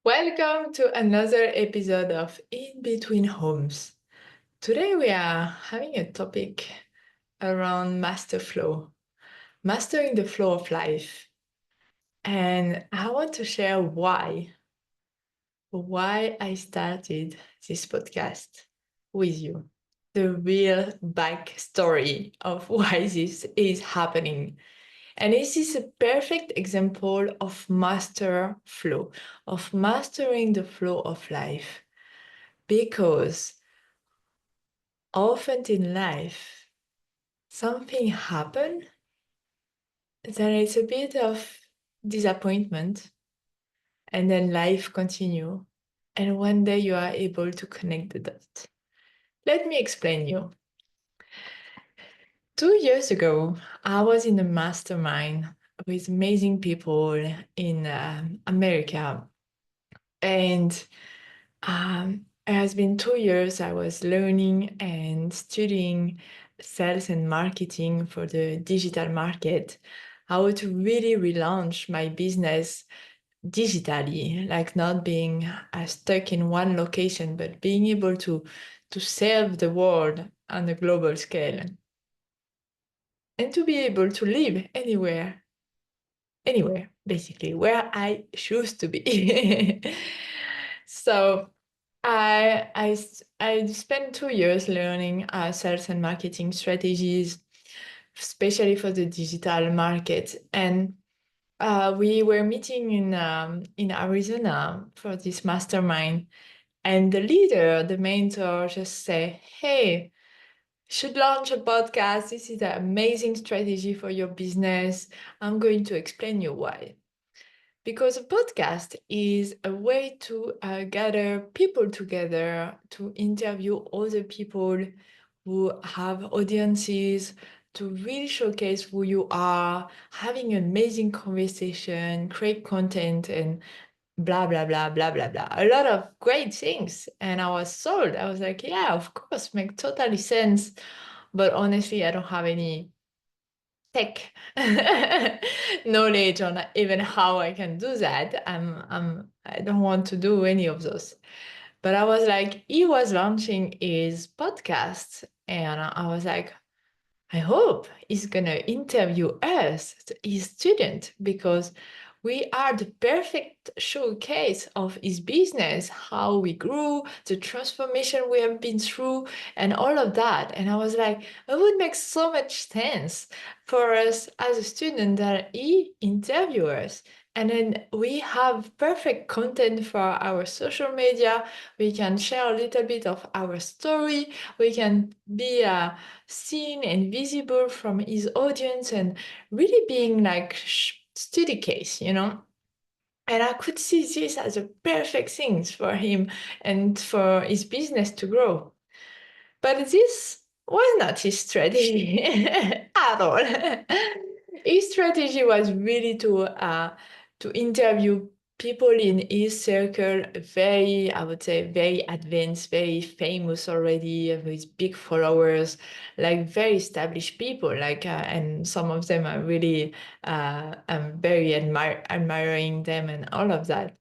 Welcome to another episode of In Between Homes. Today we are having a topic around master flow, mastering the flow of life. And I want to share why I started this podcast with you. The real backstory of why this is happening. And this is a perfect example of master flow, of mastering the flow of life. Because often in life, something happen, there is a bit of disappointment, and then life continue. And one day you are able to connect the dots. Let me explain you. 2 years ago, I was in a mastermind with amazing people in America. And it has been 2 years I was learning and studying sales and marketing for the digital market, how to really relaunch my business digitally, like not being stuck in one location, but being able to serve the world on a global scale and to be able to live anywhere, basically, where I choose to be. So I spent 2 years learning sales and marketing strategies, especially for the digital market. And we were meeting in Arizona for this mastermind. And the leader, the mentor, just say, "Hey, should launch a podcast. This is an amazing strategy for your business. I'm going to explain you why." Because a podcast is a way to gather people together to interview other people who have audiences, to really showcase who you are, having an amazing conversation, create content, and blah, blah, blah, blah, blah, blah. A lot of great things. And I was sold. I was like, yeah, of course, make totally sense. But honestly, I don't have any tech knowledge on even how I can do that. I don't want to do any of those. But I was like, he was launching his podcast, and I was like, I hope he's gonna interview us, his student, because we are the perfect showcase of his business, how we grew, the transformation we have been through, and all of that. And I was like, it would make so much sense for us as a student that he interview us. And then we have perfect content for our social media. We can share a little bit of our story. We can be seen and visible from his audience and really being like study case. And I could see this as a perfect thing for him and for his business to grow. But this was not his strategy at all. His strategy was really to interview people in his circle, very, I would say, very advanced, very famous already, with big followers, like very established people. And some of them are really, I'm very admiring them and all of that.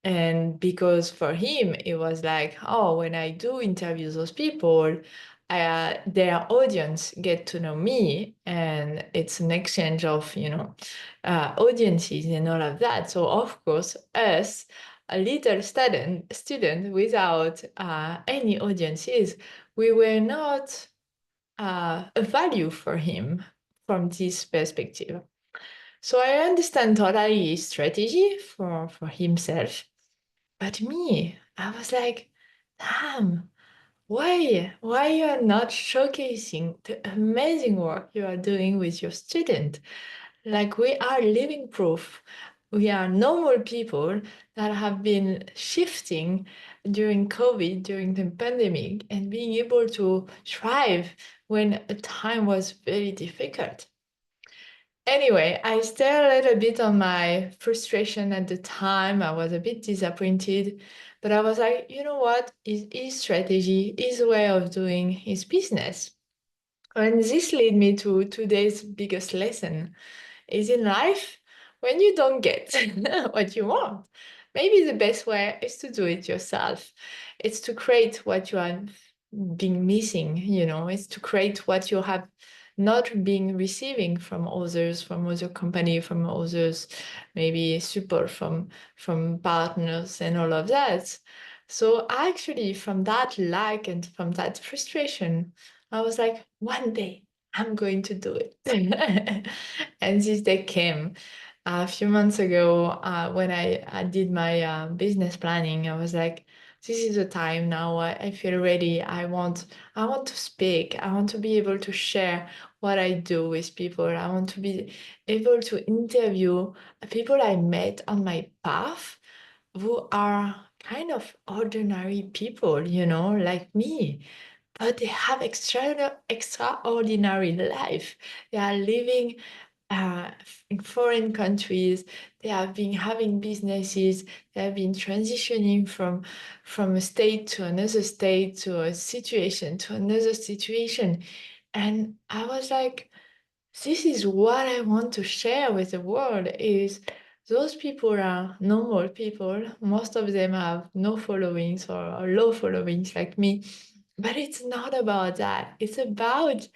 And because for him, it was like, oh, when I do interview those people, their audience get to know me, and it's an exchange of, audiences and all of that. So of course, us, a little student without any audiences, we were not a value for him from this perspective. So I understand totally his strategy for himself. But me, I was like, damn, why you are not showcasing the amazing work you are doing with your student? Like we are living proof. We are normal people that have been shifting during COVID, during the pandemic, and being able to thrive when a time was very difficult. Anyway, I stayed a little bit on my frustration at the time. I was a bit disappointed, but I was like, you know what? His strategy, his way of doing his business. And this led me to today's biggest lesson is in life, when you don't get what you want, maybe the best way is to do it yourself. It's to create what you have been missing, it's to create what you have not been receiving from others, from other company, from others, maybe support from partners and all of that. So actually from that lack and from that frustration, I was like, one day I'm going to do it. And this day came a few months ago, when I did my business planning. I was like, this is the time now. I feel ready. I want to speak. I want to be able to share what I do with people. I want to be able to interview people I met on my path who are kind of ordinary people, like me, but they have extraordinary life. They are living uh, in foreign countries. They have been having businesses. They have been transitioning from a state to another state, to a situation to another situation. And I was like, this is what I want to share with the world, is those people are normal people. Most of them have no followings or low followings like me. But it's not about that. It's about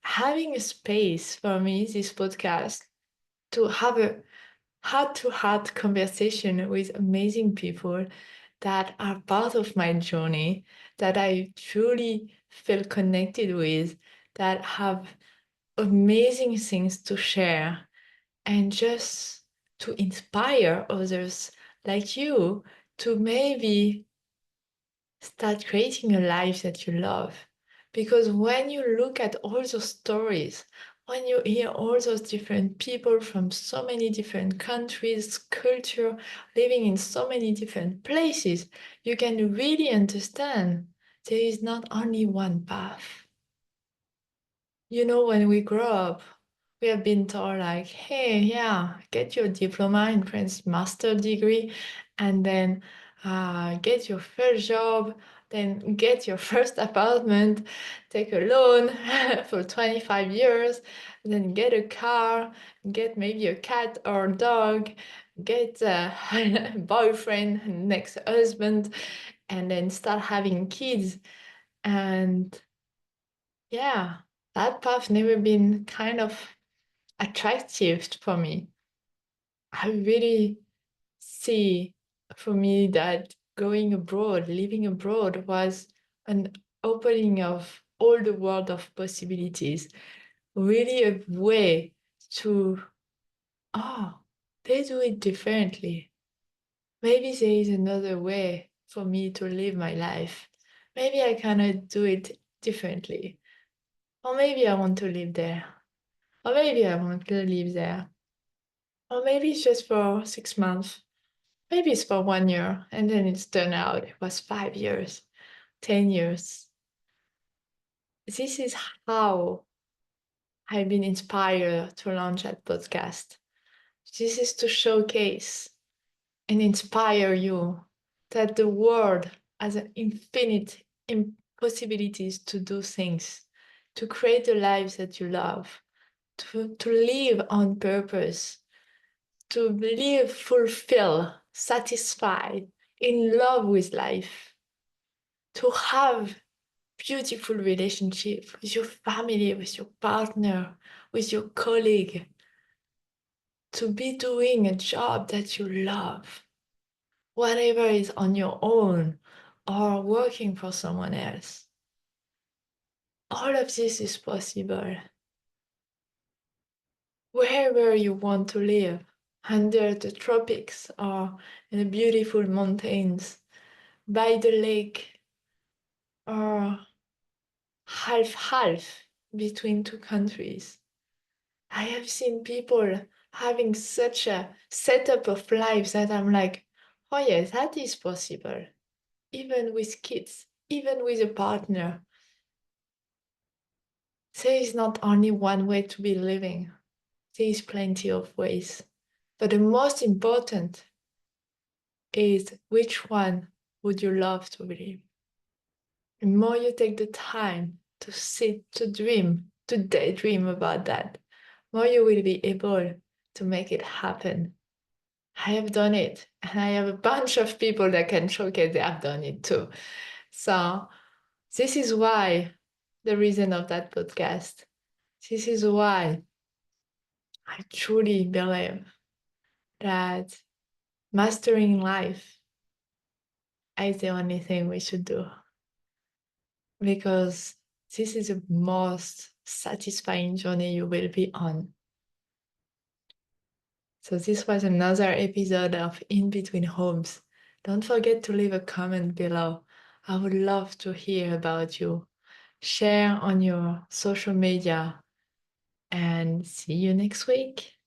having a space for me, this podcast, to have a heart-to-heart conversation with amazing people that are part of my journey, that I truly feel connected with, that have amazing things to share, and just to inspire others like you to maybe start creating a life that you love. Because when you look at all those stories, when you hear all those different people from so many different countries, culture, living in so many different places, you can really understand there is not only one path. When we grow up, we have been told like, hey, yeah, get your diploma in French master degree, and then get your first job, then get your first apartment, take a loan for 25 years, then get a car, get maybe a cat or a dog, get a boyfriend, next husband, and then start having kids. And yeah, that path never been kind of attractive for me. I really see for me that going abroad, living abroad was an opening of all the world of possibilities, really a way to, oh, they do it differently. Maybe there is another way for me to live my life. Maybe I cannot do it differently. Or maybe I want to live there. Or maybe I want to live there. Or maybe it's just for 6 months. Maybe it's for 1 year. And then it's turned out it was 5 years, 10 years. This is how I've been inspired to launch that podcast. This is to showcase and inspire you that the world has an infinite possibilities to do things, to create the lives that you love, to live on purpose, to live fulfilled, satisfied, in love with life, to have beautiful relationship with your family, with your partner, with your colleague, to be doing a job that you love, whatever is on your own or working for someone else. All of this is possible wherever you want to live, under the tropics or in the beautiful mountains, by the lake, or half-half between two countries. I have seen people having such a setup of lives that I'm like, oh yes, that is possible. Even with kids, even with a partner. There is not only one way to be living. There is plenty of ways. But the most important is, which one would you love to live? The more you take the time to sit, to dream, to daydream about that, more you will be able to make it happen. I have done it. And I have a bunch of people that can showcase they have done it too. So this is why the reason of that podcast. This is why I truly believe that mastering life is the only thing we should do. Because this is the most satisfying journey you will be on. So this was another episode of In Between Homes. Don't forget to leave a comment below. I would love to hear about you. Share on your social media and see you next week.